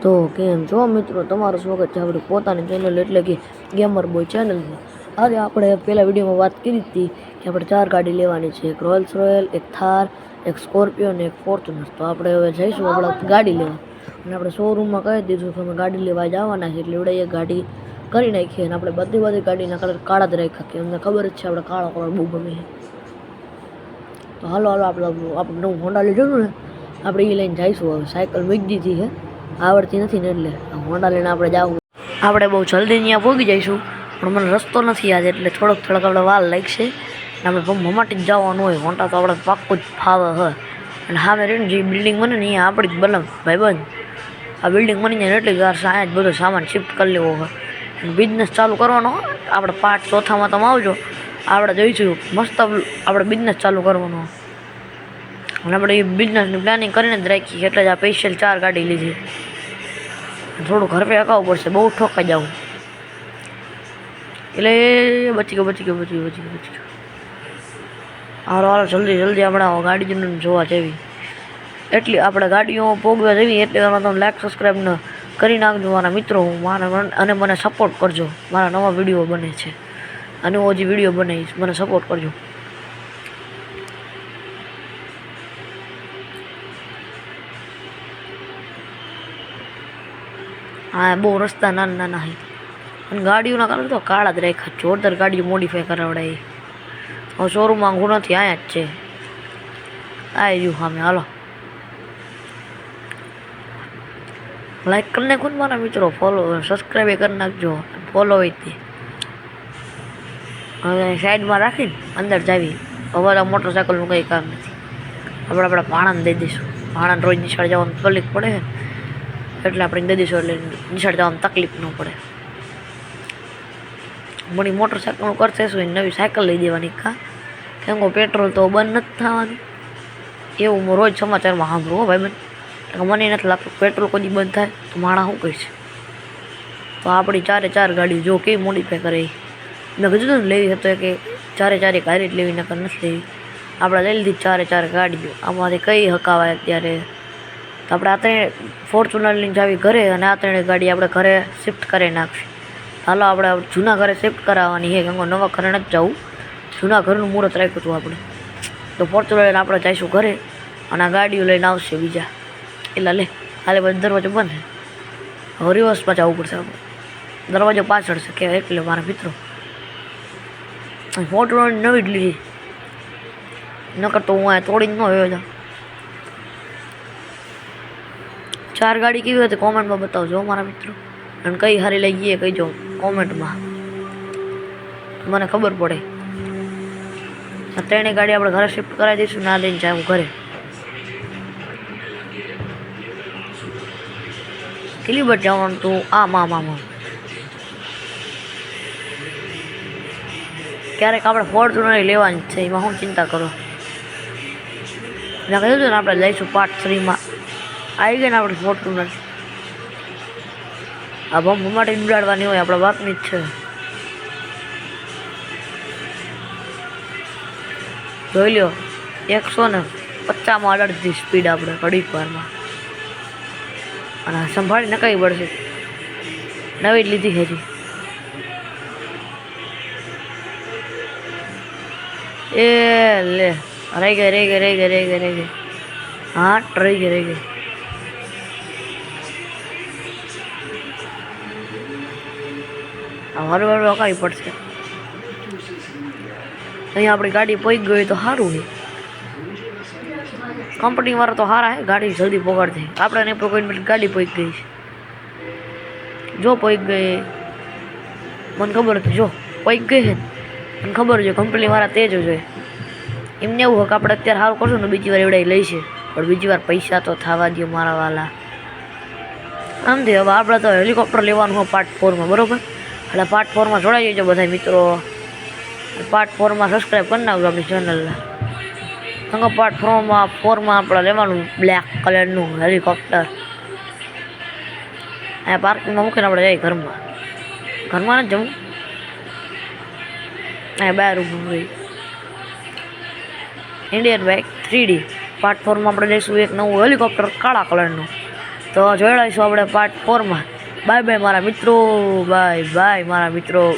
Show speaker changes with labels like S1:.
S1: તો કેમ છો મિત્રો, તમારું સ્વાગત છે આપણી પોતાની ચેનલ એટલે કે ગેમર બોય ચેનલમાં। આજે આપણે પહેલા વિડીયોમાં વાત કરી હતી કે આપણે 4 ગાડી લેવાની છે, એક રોયલ્સ રોયલ, એક થાર, એક સ્કોર્પિયો અને એક ફોર્ચ્યુનર। તો આપણે હવે જઈશું આપણે ગાડી લેવા, અને આપણે શોરૂમમાં કહી દીધું કે અમે ગાડી લેવા જવાના છે, એટલે એવડે એક ગાડી કરી નાખીએ। અને આપણે બધી ગાડીના કલર કાળા જ રાખ્યા, કે અમને ખબર જ છે આપણે કાળો કલર બહુ ગમે છે। તો હાલો આપણે નવું હોન્ડા લીધું ને, આપણે એ લઈને જઈશું। હવે સાયકલ મૂકી દીધી છે, આવડતી નથી ને, એટલે હોન્ડા લઈને આપણે જવું। આપણે બહુ જલ્દી ત્યાં પહોંચી જઈશું, પણ મને રસ્તો નથી યાદ, એટલે થોડોક આપણે વાર લાગશે। આપણે મમાટી જ જવાનું હોય, હોન્ડા તો આપણે પાક્કું જ ફાવે હોય। અને સામે રહીને જે બિલ્ડિંગ બને ને, અહીંયા આપણી જ બને ભાઈબંધ। આ બિલ્ડિંગ બની જાય એટલી વાર અહીંયા જ બધો સામાન શિફ્ટ કરી લેવો હોય, અને બિઝનેસ ચાલુ કરવાનો હોય। આપણે 5 ચોથામાં તમે આવજો, આપણે જોઈશું મસ્ત આપણે બિઝનેસ ચાલુ કરવાનો। અને આપણે એ બિઝનેસની પ્લાનિંગ કરીને જ રાખીએ, એટલે જ આ સ્પેશિયલ 4 ગાડી લીધી। થોડું ઘર પે હકાવવું પડશે, બહુ ઠોકાઈ જાઉં, એટલે બચી ગયો। હાલો જલ્દી આપણે ગાડી જોવા જેવી, એટલી આપણે ગાડીઓ ભોગવા જેવી, એટલે તમે લાઈક સબસ્ક્રાઈબ ન કરી નાખજો મારા મિત્રો, અને મને સપોર્ટ કરજો। મારા નવા વિડીયો બને છે, અને હું હજી વિડીયો બનાવીશ, મને સપોર્ટ કરજો। હા, બહુ રસ્તા નાના છે, અને ગાડીઓના કલર તો કાળા જ રાખ્યા, જોરદાર ગાડીઓ મોડિફાઈ કરાવડાવી। હવે શોરૂમમાં ઊંઘું નથી, અહીંયા જ છે, આવી રહ્યું સામે। હાલો લાઈક કરી નાખો ને મારા મિત્રો, ફોલો સબસ્ક્રાઈબ કરી નાખજો, ફોલો હોય તે। હવે સાઈડમાં રાખીને અંદર જાવી, હવે મોટરસાઇકલનું કંઈ કામ નથી, આપણે ભાણાને દઈ દઈશું। ભાણાને રોજ નિશાળ જવાનું તકલીફ પડે છે, એટલે આપણે દઈ દઈશું, એટલે નિશાળ જવામાં તકલીફ ન પડે। મળી મોટરસાઇકલનું કરશે શું, નવી સાયકલ લઈ દેવાની કેમ કે પેટ્રોલ તો બંધ નથી થવાનું, એવું હું રોજ સમાચારમાં સાંભળું હો ભાઈબંધ। મને નથી લાગતું પેટ્રોલ કોઈ બંધ થાય તો માણા શું કહીશ। તો આપણી 4 ગાડી જો કેવી મોડિફાઈ કરે, મેં કીધું ને લેવી હતો કે 4 ગાડી જ લેવી, નકર નથી લેવી। આપણે લઈ લીધી 4 ગાડીઓ, આમાંથી કઈ હકાવાય અત્યારે। તો આપણે આ 3 ફોર્ચ્યુનર લઈને જાવી ઘરે, અને આ 3 ગાડી આપણે ઘરે શિફ્ટ કરી નાખીએ। હાલો આપણે જૂના ઘરે શિફ્ટ કરાવવાની છે, કેમ કે નવા ઘરે નથી જવું, જૂના ઘરનું મુહૂર્ત રાખ્યું હતું આપણે। તો ફોર્ચ્યુનર લઈને આપણે જઈશું ઘરે, અને આ ગાડીઓ લઈને આવશે બીજા, એટલે હાલે પછી દરવાજો બંધ છે, હવે રિવર્સમાં જવું પડશે આપણે, દરવાજો પાછળ છે કે, એટલે મારા મિત્રો ફોર્ચ્યુનર નવી જ લીધી, નકર તો હું અહીંયા તોડીને ન આવ્યો હતા। 4 ગાડી કેવી હતી કોમેન્ટમાં બતાવજો મારા મિત્રો, અને કઈ સારી લઈ ગઈ કહીજો કોમેન્ટમાં, મને ખબર પડે। આ 3 ગાડી આપણે ઘરે શિફ્ટ કરાવી દઈશું, ના લઈને જાઉં ઘરે। કેટલી બટ જવાનું તું આમ ક્યારેક આપણે ફોર્ચ્યુનર લેવાની છે, એમાં શું ચિંતા કરો। મેં કહ્યું હતું ને આપણે લઈશું પાર્ટ 3માં, આવી ગઈ ને આપણી ફોર્ચ્યુનર। આ બમ માટે ઉડાડવાની હોય, આપણા બાપની જ છે, જોઈ લ્યો 150માં અડધી સ્પીડ આપણે ઘડીક વારમાં, અને સંભાળી નકાવી પડશે, નવી જ લીધી છે હજી। એ લે રહી ગઈ, હા રહી ગઈ। વાર રોકાવી પડશે, અહીંયા આપણી ગાડી પહોંચી ગઈ તો સારું છે, કંપનીવાળા તો સારા છે, ગાડી જલ્દી પહોંચાડશે। આપણે નહીં કોઈ ગાડી પહોંચી ગઈ છે, જો પહોંચી ગઈ, મને ખબર હતી, જો પહોંચી ગઈ છે, મને ખબર છે કંપનીવાળા તેજ જોઈએ। એમને એવું હોય કે આપણે અત્યારે સારું કરશું ને બીજી વાર એવડાઈ લઈશે, પણ બીજી વાર પૈસા તો થવા દો મારા વાલા। સમજે હવે આપણે તો હેલિકોપ્ટર લેવાનું હોય પાર્ટ 4માં, બરાબર? એટલે પાર્ટ 4માં જોડાઈ જજો બધા મિત્રો, પાર્ટ 4માં સબસ્ક્રાઈબ કરી નાખજો આપણી ચેનલને, કેમ કે પાર્ટ 4માં આપણે લેવાનું બ્લેક કલરનું હેલિકોપ્ટર। અહીંયા પાર્કિંગમાં મૂકીને આપણે જઈએ ઘરમાં જ જવું, અહીંયા 2 રૂમ હોય। ઇન્ડિયન બાઇક 3D પાર્ટ 4માં આપણે લઈશું એક નવું હેલિકોપ્ટર કાળા કલરનું, તો જોડાઈશું આપણે પાર્ટ 4માં. બાય બાય મારા મિત્રો, બાય બાય મારા મિત્રો.